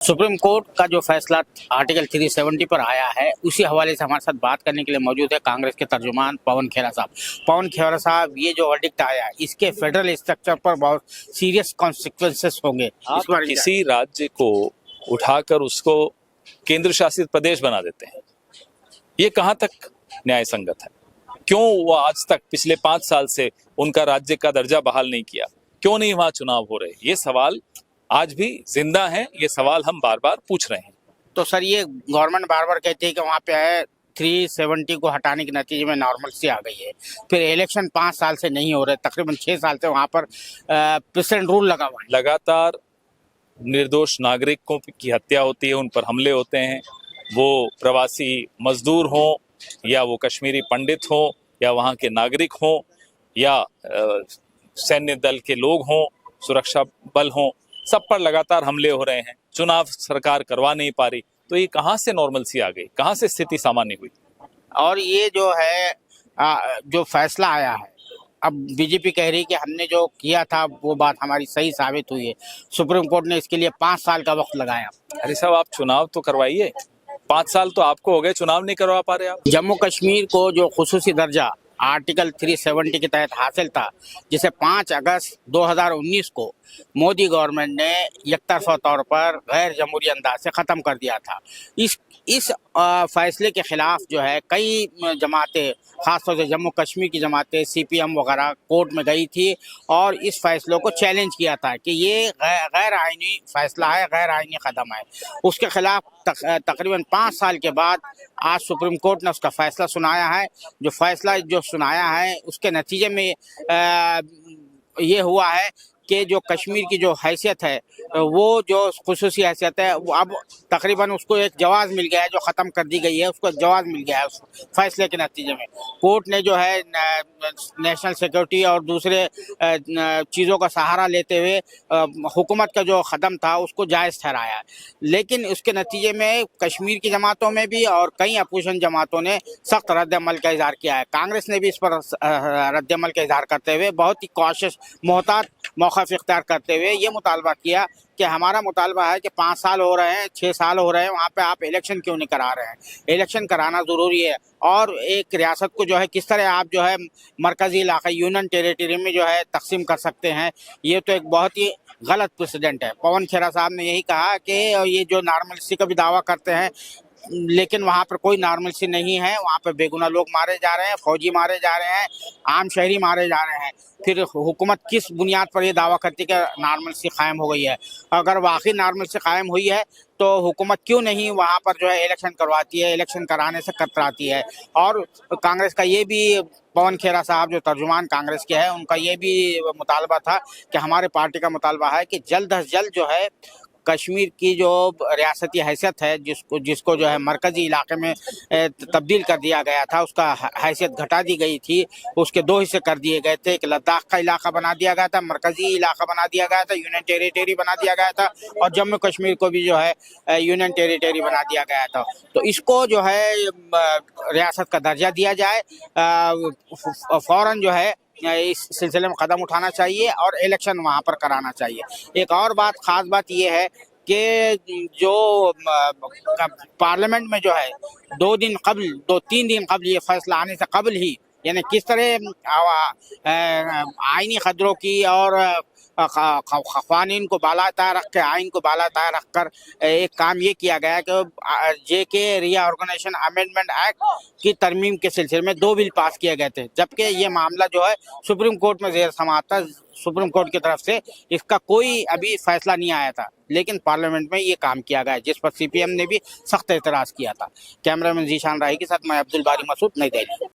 Supreme court का जो फैसला आर्टिकल 370 पर आया है, उसी हवाले से हमारे साथ बात करने के लिए मौजूद है कांग्रेस के तर्जुमान पवन खेरा साहब। पवन खेरा साहब, ये जो वर्डिक्ट आया है, इसके फेडरल स्ट्रक्चर पर बहुत सीरियस कॉन्सिक्वेंसेस होंगे। आप किसी राज्य को उठाकर उसको केंद्र शासित प्रदेश बना देते हैं, ये कहाँ तक न्याय संगत है? क्यों वो आज तक पिछले 5 साल से उनका राज्य का दर्जा बहाल नहीं किया? क्यों नहीं वहां चुनाव हो रहे? ये सवाल आज भी जिंदा है, ये सवाल हम बार बार पूछ रहे हैं। तो सर, ये गवर्नमेंट बार बार कहती है कि वहाँ पे है 370 को हटाने के नतीजे में नॉर्मलसी आ गई है। फिर इलेक्शन 5 साल से नहीं हो रहे, तकरीबन 6 साल से वहाँ पर प्रेसिडेंट रूल लगा हुआ है। लगातार निर्दोष नागरिकों की हत्या होती है, उन पर हमले होते हैं, वो प्रवासी मजदूर हों या वो कश्मीरी पंडित हों या वहाँ के नागरिक हों या सैन्य दल के लोग हों, सुरक्षा बल हों, सब पर लगातार हमले हो रहे हैं। चुनाव सरकार करवा नहीं पा रही, तो ये कहाँ से नॉर्मलसी आ गई? कहाँ से स्थिति सामान्य हुई? और ये जो है जो फैसला आया है, अब बीजेपी कह रही कि हमने जो किया था वो बात हमारी सही साबित हुई है। सुप्रीम कोर्ट ने इसके लिए 5 साल का वक्त लगाया। अरे साहब, आप चुनाव तो करवाइए। 5 साल तो आपको हो गए, चुनाव नहीं करवा पा रहे आप। जम्मू कश्मीर को जो खुसूसी दर्जा आर्टिकल 370 के तहत हासिल था, जिसे 5 अगस्त 2019 को मोदी गवर्नमेंट ने एकतरफा तौर पर गैर जमहूरी अंदाज से ख़त्म कर दिया था। इस फैसले के खिलाफ जो है कई जमातें, खासतौर से जम्मू कश्मीर की जमातें, CPM वगैरह कोर्ट में गई थी और इस फैसलों को चैलेंज किया था कि ये गैर आइनी फैसला है, गैर आइनी कदम है। उसके खिलाफ तकरीबन 5 साल के बाद आज सुप्रीम कोर्ट ने उसका फैसला सुनाया है। जो फैसला जो सुनाया है, उसके नतीजे में ये हुआ है कि जो कश्मीर की जो हैसियत है, वो जो खुसूसी हैसियत है, वो अब तकरीबन उसको एक जवाज़ मिल गया है, जो ख़त्म कर दी गई है, उसको जवाज़ मिल गया है उस फैसले के नतीजे में। कोर्ट ने जो है नेशनल सिक्योरिटी और दूसरे चीज़ों का सहारा लेते हुए हुकूमत का जो कदम था उसको जायज़ ठहराया है। लेकिन उसके नतीजे में कश्मीर की जमातों में भी और कई अपोजिशन जमातों ने सख्त रद्द-ए-अमल का इज़हार किया है। कांग्रेस ने भी इस पर रद्द-ए-अमल का इज़हार करते हुए बहुत ही कॉशियस, मोहतात मौक़िफ़ इख्तियार करते हुए ये मुतालबा किया कि हमारा मुतालबा है कि 5 साल हो रहे हैं, 6 साल हो रहे हैं, वहाँ पे आप इलेक्शन क्यों नहीं करा रहे हैं? इलेक्शन कराना ज़रूरी है। और एक रियासत को जो है किस तरह आप जो है मरकज़ी इलाका यूनियन टेरिटरी में जो है तकसीम कर सकते हैं, ये तो एक बहुत ही गलत प्रेसिडेंट है। पवन खेरा साहब ने यही कहा कि ये जो नॉर्मलसी का भी दावा करते हैं, लेकिन वहाँ पर कोई नॉर्मलसी नहीं है। वहाँ पर बेगुनाह लोग मारे जा रहे हैं, फौजी मारे जा रहे हैं, आम शहरी मारे जा रहे हैं। फिर हुकूमत किस बुनियाद पर ये दावा करती है कि नॉर्मलसी कायम हो गई है? अगर वाकई नॉर्मलसी कायम हुई है तो हुकूमत क्यों नहीं वहाँ पर जो है इलेक्शन करवाती है, इलेक्शन कराने से कतराती है? और कांग्रेस का ये भी, पवन खेरा साहब जो तर्जुमान कांग्रेस के हैं, उनका ये भी मुतालबा था कि हमारे पार्टी का मुतालबा है कि जल्द अज जल्द जो है कश्मीर की जो रियासती हैसियत है, जिसको जो है मरकज़ी इलाके में तब्दील कर दिया गया था, उसका हैसियत घटा दी गई थी। उसके 2 हिस्से कर दिए गए थे। एक लद्दाख का इलाका बना दिया गया था, मरकज़ी इलाका बना दिया गया था, यूनियन टेरिटरी बना दिया गया था, और जम्मू कश्मीर को भी जो है यूनियन टेरिटरी बना दिया गया था। तो इसको जो है रियासत का दर्जा दिया जाए, फ़ौरन जो है इस सिलसिले में कदम उठाना चाहिए और इलेक्शन वहाँ पर कराना चाहिए। एक और बात, ख़ास बात ये है कि जो पार्लियामेंट में जो है 2-3 दिन कबल ये फैसला आने से कबल ही, यानी किस तरह आइनी खतरों की और क़वानीन को बालातार रख के, आइन को बालातार रख कर एक काम ये किया गया कि JK रीऑर्गेनाइजेशन अमेंडमेंट एक्ट की तरमीम के सिलसिले में 2 बिल पास किए गए थे, जबकि ये मामला जो है सुप्रीम कोर्ट में ज़ेर समाअत था। सुप्रीम कोर्ट की तरफ से इसका कोई अभी फैसला नहीं आया था, लेकिन पार्लियामेंट में ये काम किया गया, जिस पर CPM ने भी सख्त एतराज़ किया था। कैमरामैन जीशान राही के साथ मैं अब्दुल बारी मसूद, नई दिल्ली।